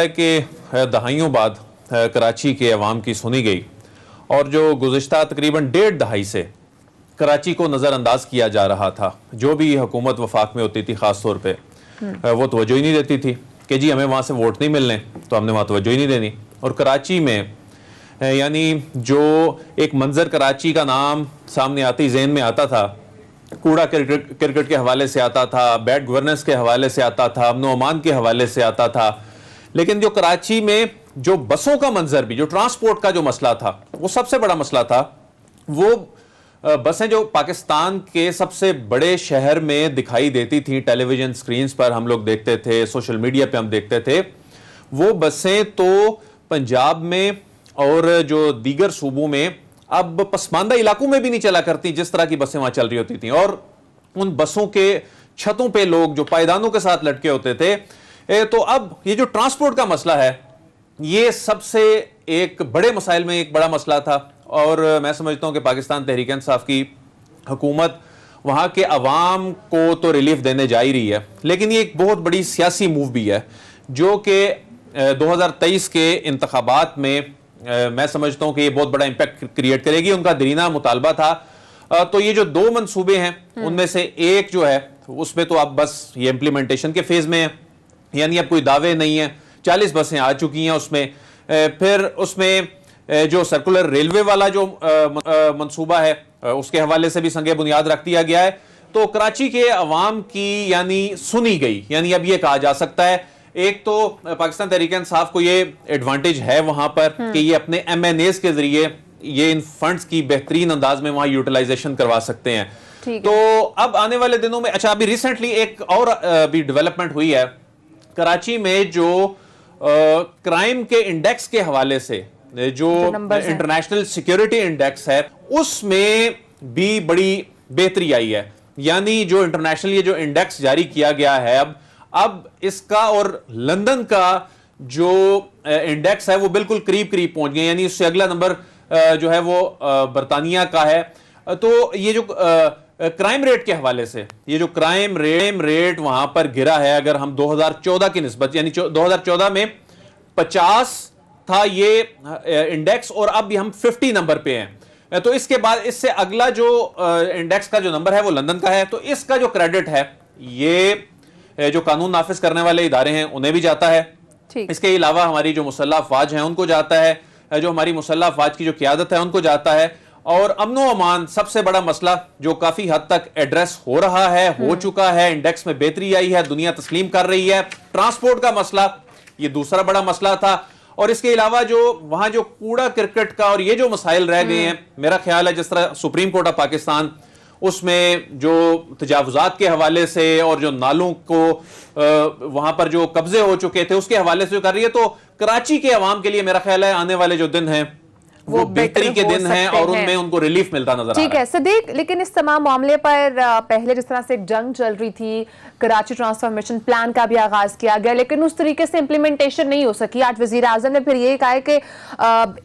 कि दहाइयों बाद कराची के अवाम की सुनी गई और जो गुज़िश्ता तकरीबन 1.5 दहाई से कराची को नज़रअंदाज किया जा रहा था। जो भी हुकूमत वफाक में होती थी ख़ास तौर पे वो तवज्जो ही नहीं देती थी कि जी हमें वहाँ से वोट नहीं मिलने, तो हमने वहाँ तवज्जो ही नहीं देनी। और कराची में यानी जो एक मंजर कराची का नाम सामने आती जहन में आता था, कूड़ा क्रिकेट के हवाले से आता था, बैड गवर्नेंस के हवाले से आता था, अमन अमान के हवाले से आता था। लेकिन जो कराची में जो बसों का मंजर भी, जो ट्रांसपोर्ट का जो मसला था, वो सबसे बड़ा मसला था। वो बसें जो पाकिस्तान के सबसे बड़े शहर में दिखाई देती थी, टेलीविजन स्क्रीन्स पर हम लोग देखते थे, सोशल मीडिया पे हम देखते थे, वो बसें तो पंजाब में और जो दीगर सूबों में अब पसमानदा इलाकों में भी नहीं चला करती जिस तरह की बसें वहां चल रही होती थी। और उन बसों के छतों पे लोग जो पायदानों के साथ लटके होते थे। तो अब ये जो ट्रांसपोर्ट का मसला है, ये सबसे एक बड़े मसाइल में एक बड़ा मसला था। और मैं समझता हूं कि पाकिस्तान तहरीक इंसाफ की हुकूमत वहां के अवाम को तो रिलीफ देने जा ही रही है, लेकिन ये एक बहुत बड़ी सियासी मूव भी है जो कि 2023 के इंतखाबात में मैं समझता हूं कि ये बहुत बड़ा इंपैक्ट क्रिएट करेगी। उनका दरीना मुतालबा था। तो ये जो 2 मंसूबे हैं उनमें से एक जो है उसमें तो अब बस ये इम्प्लीमेंटेशन के फेज में है, यानी अब कोई दावे नहीं है। 40 बसें आ चुकी हैं उसमें। फिर उसमें जो सर्कुलर रेलवे वाला जो मंसूबा है उसके हवाले से भी संगे बुनियाद रख दिया गया है। तो कराची के अवाम की यानी सुनी गई। यानी अब ये कहा जा सकता है, एक तो पाकिस्तान तहरीक इंसाफ को ये एडवांटेज है वहां पर कि ये अपने MNAs के जरिए ये इन फंड्स की बेहतरीन अंदाज में वहां यूटिलाइजेशन करवा सकते हैं। तो अब आने वाले दिनों में अच्छा, अभी रिसेंटली एक और भी डेवलपमेंट हुई है कराची में, जो क्राइम के इंडेक्स के हवाले से जो इंटरनेशनल सिक्योरिटी इंडेक्स है उसमें भी बड़ी बेहतरी आई है। यानी जो इंटरनेशनल ये जो इंडेक्स जारी किया गया है अब इसका और लंदन का जो इंडेक्स है वो बिल्कुल करीब करीब पहुंच गए। यानी उससे अगला नंबर जो है वो बरतानिया का है। तो ये जो क्राइम रेट के हवाले से, ये जो क्राइम रेट वहां पर गिरा है, अगर हम 2014 की निस्बत, यानी 2014 में 50 था ये इंडेक्स और अब हम 50 नंबर पे हैं। तो इसके बाद इससे अगला जो इंडेक्स का जो नंबर है वो लंदन का है। तो इसका जो क्रेडिट है ये जो कानून नाफिज करने वाले इदारे हैं उन्हें भी जाता है। इसके अलावा हमारी जो मुसल्लह अफवाज हैं उनको जाता है, जो हमारी मुसल्लह अफवाज की जो क़यादत है उनको जाता है। और अमन अमान सबसे बड़ा मसला जो काफी हद तक एड्रेस हो रहा है, हो चुका है, इंडेक्स में बेहतरी आई है, दुनिया तस्लीम कर रही है। ट्रांसपोर्ट का मसला ये दूसरा बड़ा मसला था। और इसके अलावा जो वहां जो कूड़ा क्रिकेट का और ये जो मसाइल रह गए हैं, मेरा ख्याल है जिस तरह सुप्रीम कोर्ट ऑफ पाकिस्तान उसमें जो तजावुजात के हवाले से और जो नालों को वहां पर जो कब्जे हो चुके थे उसके हवाले से जो कर रही है, तो कराची के अवाम के लिए मेरा ख्याल है आने वाले जो दिन हैं वो बेहतरी के दिन हैं और उनमें उनको रिलीफ मिलता नजर आ रहा है। ठीक है सदीक, लेकिन इस तमाम मामले पर पहले जिस तरह से एक जंग चल रही थी, कराची ट्रांसफॉर्मेशन प्लान का भी आगाज किया गया, लेकिन उस तरीके से इंप्लीमेंटेशन नहीं हो सकी। आज वजीर आजम ने फिर ये कहा है कि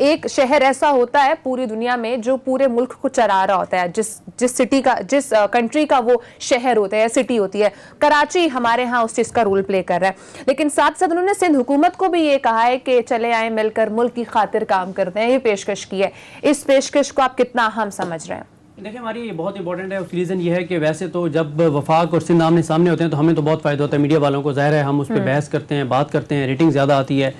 एक शहर ऐसा होता है पूरी दुनिया में जो पूरे मुल्क को चला रहा होता है, जिस सिटी का, जिस कंट्री का वो शहर होता है, सिटी होती है। कराची हमारे यहाँ उस चीज का रोल प्ले कर रहा है। लेकिन साथ साथ उन्होंने सिंध हुकूमत को भी ये कहा है कि चले आए मिलकर मुल्क की खातिर काम करते हैं, ये पेशकश की है। इस पेशकश को आप कितना अहम समझ रहे हैं? देखिए, हमारी ये बहुत इंपॉर्टेंट है। उसकी रीज़न ये है कि वैसे तो जब वफाक और सिंध आमने सामने होते हैं तो हमें तो बहुत फ़ायदा होता है, मीडिया वालों को, ज़ाहिर है हम उस पर बहस करते हैं, बात करते हैं, रेटिंग ज़्यादा आती है।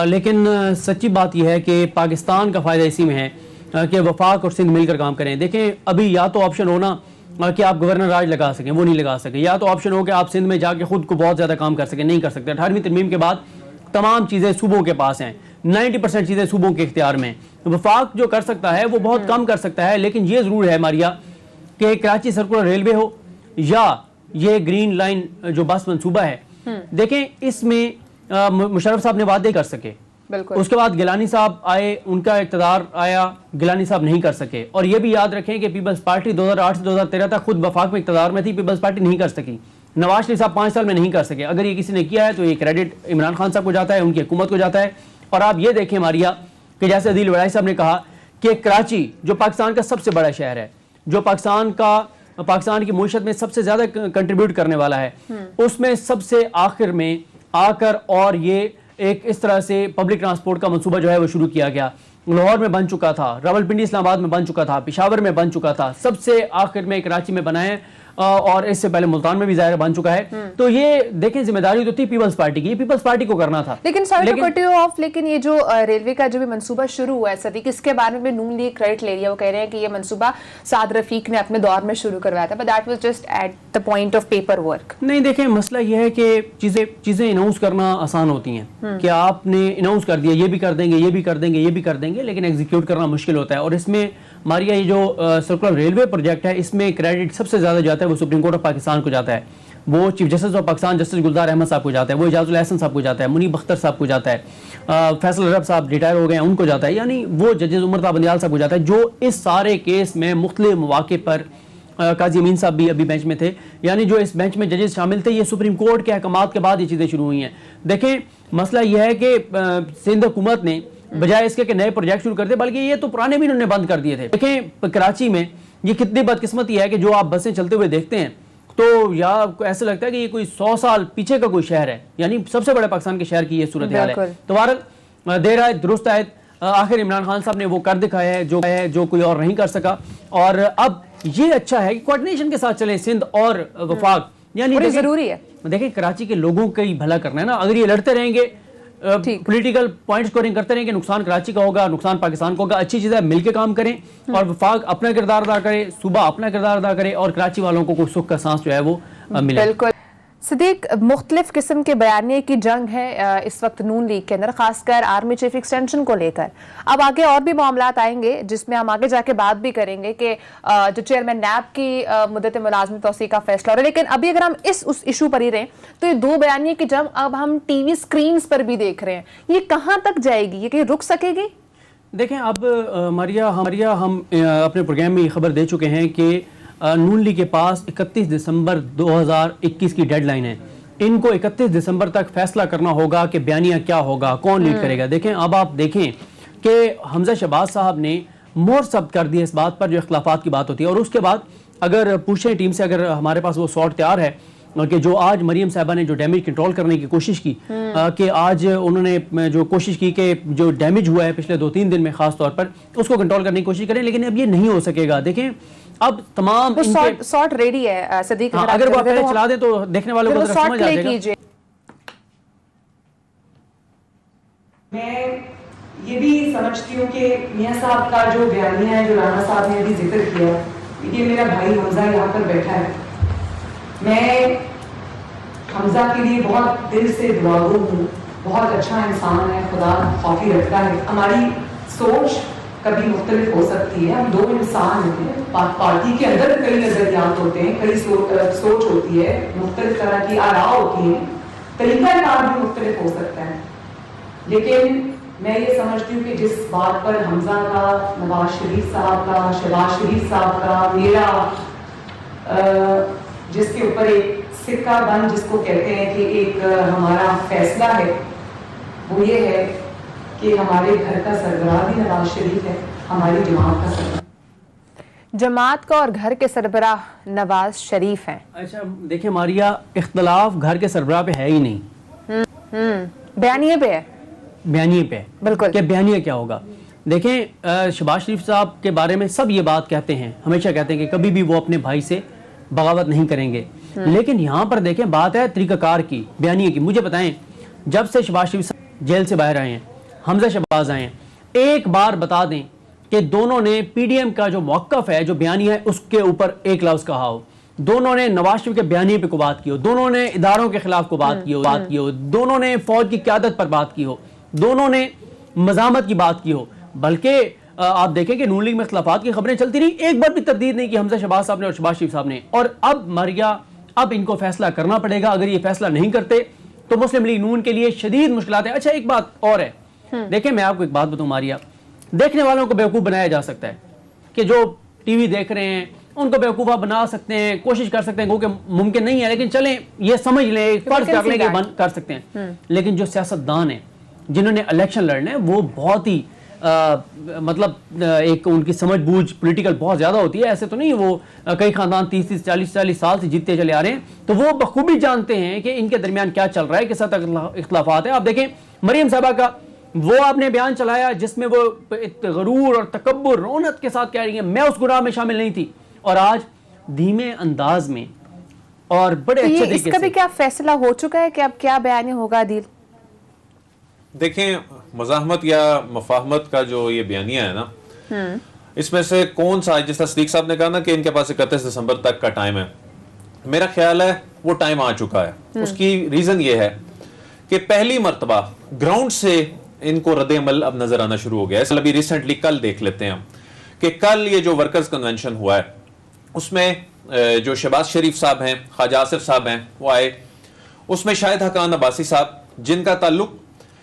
लेकिन सच्ची बात यह है कि पाकिस्तान का फ़ायदा इसी में है कि वफाक और सिंध मिलकर काम करें। देखें, अभी या तो ऑप्शन हो ना कि आप गवर्नर राज लगा सकें, वो नहीं लगा सकें, या तो ऑप्शन हो कि आप सिंध में जाके खुद को बहुत ज़्यादा काम कर सकें, नहीं कर सकते। 18वीं तरमीम के बाद तमाम चीज़ें सूबों के पास हैं, 90% चीज़ें सूबों के इख्तियार में। वफाक जो कर सकता है वो बहुत कम कर सकता है। लेकिन ये ज़रूर है मारिया कि कराची सर्कुलर रेलवे हो या ये ग्रीन लाइन जो बस मंसूबा है, देखें इसमें मुशर्रफ साहब ने वादे कर सके, उसके बाद गिलानी साहब आए, उनका इक़्तिदार आया, गिलानी साहब नहीं कर सके। और ये भी याद रखें कि पीपल्स पार्टी 2008 से 2013 तक खुद वफाक में इक़्तिदार में थी, पीपल्स पार्टी नहीं कर सकी। नवाज शरीफ साहब 5 साल में नहीं कर सके। अगर ये किसी ने किया है तो ये क्रेडिट इमरान खान साहब को जाता है, उनकी हुकूमत को जाता है। और आप ये देखें मारिया कि जैसे अदील वड़ाई साहब ने कहा कि कराची जो पाकिस्तान का सबसे बड़ा शहर है, जो पाकिस्तान की मईशत में सबसे ज्यादा कंट्रीब्यूट करने वाला है, उसमें सबसे आखिर में आकर और ये एक इस तरह से पब्लिक ट्रांसपोर्ट का मंसूबा जो है वो शुरू किया गया। लाहौर में बन चुका था, रावलपिंडी इस्लामाबाद में बन चुका था, पेशावर में बन चुका था, सबसे आखिर में कराची में बना है और इससे पहले मुल्तान में भी ज़ाहिर बन चुका है। तो ये देखें जिम्मेदारी तो थी पीपल्स पार्टी की, ये पीपल्स पार्टी को करना था। लेकिन ये जो रेलवे का जो भी मंसूबा शुरू हुआ है सदीक, इसके बारे में नून लीग क्रेडिट ले लिया। वो कह रहे हैं कि ये मंसूबा साद रफीक ने अपने दौर में शुरू करवाया था, but that was just at the point of paper work. नहीं देखें, मसला ये है कि चीजें अनाउंस करना आसान होती हैं कि आपने अनाउंस कर दिया ये भी कर देंगे, ये भी कर देंगे, ये भी कर देंगे, लेकिन एग्जीक्यूट करना मुश्किल होता है। और इसमें मारिया ये जो सर्कुलर रेलवे प्रोजेक्ट है, इसमें क्रेडिट सबसे ज्यादा जाता है वो सुप्रीम कोर्ट ऑफ पाकिस्तान को जाता है, वो chief justice of Pakistan justice Gulzar Ahmad Sahab को जाता है, वो इजाजुल एहसन साहब को जाता है, मुनीब अख्तर साहब को जाता है, फैसल रब साहब रिटायर हो गए हैं उनको जाता है, यानी वो जजेस उमर बंदियाल साहब को जाता है, जो इस सारे केस में मुख्तलिफ मौके पर काजी अमीन साहब भी अभी बेंच में थे, यानी जो इस बेंच में जजेस शामिल थे, ये सुप्रीम कोर्ट के अहकामात के बाद ये चीज़ें शुरू हुई हैं। देखें मसला यह है कि सिंध हुकूमत ने बजाय इसके कि नए प्रोजेक्ट शुरू करते, बल्कि ये तो पुराने भी उन्होंने बंद कर दिए थे। देखें कराची में ये कितनी बदकिस्मती है कि जो आप बसें चलते हुए देखते हैं तो या ऐसा लगता है कि ये कोई 100 साल पीछे का कोई शहर है, यानी सबसे बड़े पाकिस्तान के शहर की ये सूरत हाल है। तो बहरहाल देर आए दुरुस्त आए, आखिर इमरान खान साहब ने वो कर दिखाया है जो कोई और नहीं कर सका। और अब ये अच्छा है कि कोऑर्डिनेशन के साथ चले सिंध और वफाक, यानी जरूरी है। देखें कराची के लोगों का ही भला करना है ना। अगर ये लड़ते रहेंगे, पॉलिटिकल पॉइंट स्कोरिंग करते रहेंगे, नुकसान कराची का होगा, नुकसान पाकिस्तान को होगा। अच्छी चीज़ है मिलकर काम करें और वफाक अपना किरदार अदा करे, सूबा अपना किरदार अदा करे और कराची वालों को कोई सुख का सांस जो है वो मिले। बिल्कुल सदीक, मुख्तलिफ किस्म के बयानिए की जंग है इस वक्त नून लीग के अंदर, खासकर आर्मी चीफ एक्सटेंशन को लेकर। अब आगे और भी मामलात आएंगे जिसमें हम आगे जाके बात भी करेंगे कि जो चेयरमैन नैब की मुद्दत मुलाजमत तौसीक़ का फैसला हो रहा है। लेकिन अभी अगर हम उस इशू पर ही रहें तो ये दो बयानिए की जंग अब हम टीवी स्क्रीन पर भी देख रहे हैं, ये कहाँ तक जाएगी, ये कहीं रुक सकेगी? देखें अब मारिया हम अपने प्रोग्राम में ये खबर दे चुके हैं कि नून लीग के पास 31 दिसंबर 2021 की डेडलाइन है। इनको 31 दिसंबर तक फैसला करना होगा कि बयानिया क्या होगा, कौन लीड करेगा। देखें अब आप देखें कि हमजा शहबाज साहब ने मोहर सब्त कर दिया इस बात पर जो इख्तिलाफात की बात होती है। और उसके बाद अगर पूछें टीम से, अगर हमारे पास वो सॉर्ट तैयार है कि जो आज मरियम साहबा ने जो डैमेज कंट्रोल करने की कोशिश की, कि आज उन्होंने जो कोशिश की कि जो डैमेज हुआ है पिछले 2-3 दिन में खास तौर पर उसको कंट्रोल करने की कोशिश करें, लेकिन अब ये नहीं हो सकेगा। देखें अब तमाम सॉर्ट रेडी है सदीक, अगर वो पहले चला दे तो देखने वालों को समझ आ जाएगा। मैं ये भी समझती हूँ कि मियां साहब का जो बयानिया है, जो राना साहब ने अभी जिक्र किया, ये मेरा भाई हमजा यहाँ पर बैठा है, मैं हमजा के लिए बहुत दिल से दुआगो हूँ। बहुत अच्छा इंसान है, खुदा खौफी रखता है। हमारी सोच कभी मुख्तलिफ हो सकती है, हम दो इंसान हैं, पार्टी के अंदर कई नजरियात होते हैं, कई सोच होती है, मुख्तलिफ तरह की आरा होती है, तरीक़ाकार भी मुख्तलिफ हो सकता है। लेकिन मैं ये समझती हूँ कि जिस बात पर हमजा का, नवाज शरीफ साहब का, शहबाज शरीफ साहब का, मेरा जिसके ऊपर एक सिक्का बंद जिसको कहते हैं कि एक हमारा फैसला है, वो ये है कि हमारे घर का सरबराह भी नवाज शरीफ है, हमारी जमात का सरबराह, जमात का और घर के सरबराह नवाज शरीफ हैं। अच्छा देखिए मारिया, इख्तलाफ घर के सरबराह पे है ही नहीं, बयानिए पे है, बयानिए पे बिल्कुल कि बयानिया क्या होगा। देखें शहबाज शरीफ साहब के बारे में सब ये बात कहते हैं, हमेशा कहते हैं कि कभी भी वो अपने भाई से बगावत नहीं करेंगे, लेकिन यहाँ पर देखें बात है तरीकाकार की, बयानिए की। मुझे बताएं जब से शहबाज शरीफ साहब जेल से बाहर आए हैं, हमजा शहबाज आए हैं, एक बार बता दें कि दोनों ने पीडीएम का जो मौक़िफ़ है, जो बयानिया है, उसके ऊपर एक लफ्ज़ कहा हो, दोनों ने नवाज शरीफ के बयानिए पे को बात की हो, दोनों ने इदारों के खिलाफ को बात की हो, दोनों ने फौज की क़यादत पर बात की हो, दोनों ने मज़ामत की बात की हो। बल्कि आप देखें कि नून लीग में इख्तिलाफात की खबरें चलती रही, एक बार भी तरदीद नहीं की हमजा शहबाज साहब ने और शहबाज शरीफ साहब ने। और अब मारिया, अब इनको फैसला करना पड़ेगा। अगर ये फैसला नहीं करते तो मुस्लिम लीग नून के लिए शदीद मुश्किलात है। अच्छा एक बात और है, देखें मैं आपको एक बात बताऊं मारिया, देखने वालों को बेवकूफ़ बनाया जा सकता है कि जो टीवी देख रहे हैं उनको बेवकूफ़ा बना सकते हैं, कोशिश कर सकते हैं, क्योंकि मुमकिन नहीं है, लेकिन चलें ये समझ लें, फर्ज कर लें कि बंद कर सकते हैं। लेकिन जो सियासतदान है जिन्होंने इलेक्शन लड़ने हैं, वो बहुत ही मतलब एक उनकी समझ बूझ पॉलिटिकल बहुत ज़्यादा होती है। ऐसे तो नहीं वो कई ख़ानदान 30-40 साल से जीतते चले आ रहे हैं, तो वो बखूबी जानते हैं कि इनके दरमियान क्या चल रहा है, किस हद तक इख्तिलाफात है। आप देखें मरियम साहबा का वो आपने बयान चलाया जिसमें वो गरूर और तकब्बुर रौनक के साथ कह रही है मैं उस गुनाह में शामिल नहीं थी, और आज धीमे अंदाज में और बड़े तो अच्छे ये तरीके इसका भी से। क्या फैसला हो चुका है कि अब क्या बयान होगा आदिल? देखें, मज़ाहमत या मफाहमत का जो ये बयानिया है ना, इसमें से कौन सा, जिस तरह सदीक साहब ने कहा ना कि इनके पास 31 दिसंबर तक का टाइम है, मेरा ख्याल है वो टाइम आ चुका है। उसकी रीजन ये है कि पहली मर्तबा ग्राउंड से इनको रद्द अमल अब नजर आना शुरू हो गया है। अभी रिसेंटली कल देख लेते हैं कि कल ये जो वर्कर्स कन्वेंशन हुआ है उसमें जो शहबाज शरीफ साहब हैं, ख्वाजा आसिफ साहब हैं, वो आए। उसमें शाहिद हकान अब्बासी साहब जिनका ताल्लुक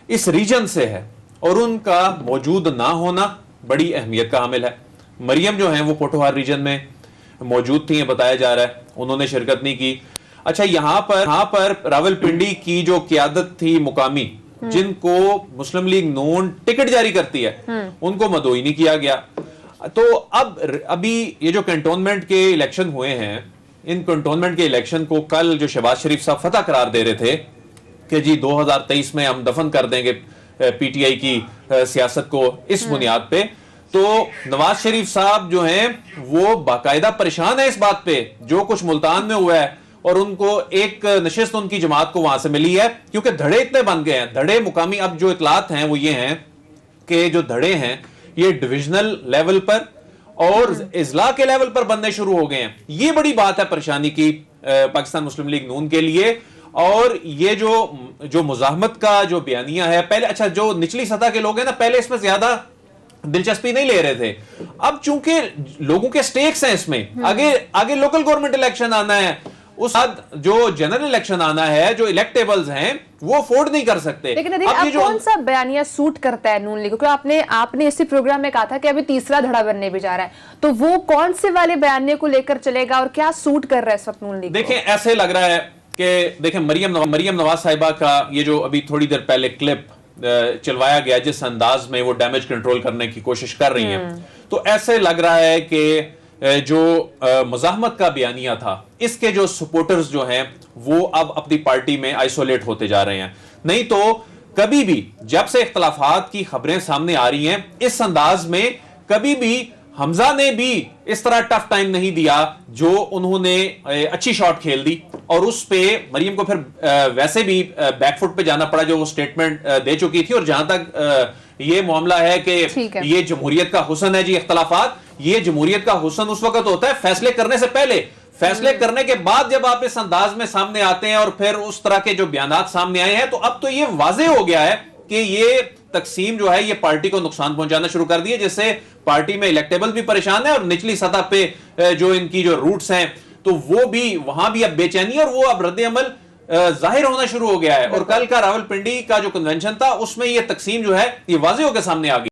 इस रीजन से है और उनका मौजूद ना होना बड़ी अहमियत का हामिल है। मरियम जो है वो पोठोहार रीजन में मौजूद थी, बताया जा रहा है, उन्होंने शिरकत नहीं की। अच्छा, यहाँ पर रावलपिंडी की जो क़यादत थी मुकामी, जिनको मुस्लिम लीग नून टिकट जारी करती है, उनको मदोई नहीं किया गया। तो अब अभी ये जो कैंटोनमेंट के इलेक्शन हुए हैं, इन कैंटोनमेंट के इलेक्शन को कल जो शहबाज शरीफ साहब फतह करार दे रहे थे कि जी 2023 में हम दफन कर देंगे पीटीआई की सियासत को इस बुनियाद पे, तो नवाज शरीफ साहब जो हैं वो बाकायदा परेशान है इस बात पे जो कुछ मुल्तान में हुआ है, और उनको एक नशिस्त उनकी जमात को वहां से मिली है क्योंकि धड़े इतने बन गए हैं। धड़े मुकामी, अब जो इतलात हैं वो ये हैं कि जो धड़े हैं ये डिविजनल लेवल पर और इजला के लेवल पर बनने शुरू हो गए हैं। ये बड़ी बात है परेशानी की पाकिस्तान मुस्लिम लीग नून के लिए। और ये जो मुजाहमत का जो बयानिया है, पहले अच्छा जो निचली सतह के लोग हैं ना, पहले इसमें ज्यादा दिलचस्पी नहीं ले रहे थे। अब चूंकि लोगों के स्टेक्स हैं इसमें, आगे लोकल गवर्नमेंट इलेक्शन आना है, उस बाद जो जनरल इलेक्शन आना है, जो इलेक्टेबल्स हैं वो अफोर्ड नहीं कर सकते। लेकिन अब कौन सा बयानिया सूट करता है नून लीग को? आपने इसी प्रोग्राम में कहा था कि अभी तीसरा धड़ा बनने भी जा रहा है, तो वो कौन से वाले बयानिया को लेकर चलेगा और क्या सूट कर रहा है इस वक्त नून लीग? देखें, ऐसे लग रहा है कि देखें मरियम नवाज साहिबा का ये जो अभी थोड़ी देर पहले क्लिप चलवाया गया, जिस अंदाज में वो डैमेज कंट्रोल करने की कोशिश कर रही हैं, तो ऐसे लग रहा है कि जो मुजाहमत का बयानिया था, इसके जो सपोर्टर्स जो हैं वो अब अपनी पार्टी में आइसोलेट होते जा रहे हैं। नहीं तो कभी भी जब से इख्तलाफात की खबरें सामने आ रही हैं, इस अंदाज में कभी भी हमजा ने भी इस तरह टफ टाइम नहीं दिया जो उन्होंने अच्छी शॉट खेल दी, और उस पे मरियम को फिर वैसे भी बैकफुट पे जाना पड़ा जो वो स्टेटमेंट दे चुकी थी। और जहां तक ये मामला है कि ये जमहूरियत का हुस्न है जी, इख्तलाफात, ये जमहूरियत का हुस्न उस वक्त होता है फैसले करने से पहले। फैसले करने के बाद जब आप इस अंदाज में सामने आते हैं और फिर उस तरह के जो बयानात सामने आए हैं, तो अब तो ये वाजे हो गया है कि ये तकसीम जो है ये पार्टी को नुकसान पहुंचाना शुरू कर दिए, जिससे पार्टी में इलेक्टेबल भी परेशान है और निचली सतह पे जो इनकी जो रूट्स हैं तो वो भी, वहां भी अब बेचैनी और वो अब रद्द अमल जाहिर होना शुरू हो गया है। और कल का रावलपिंडी का जो कन्वेंशन था उसमें ये तकसीम जो है ये वाजे होकर सामने आ गई।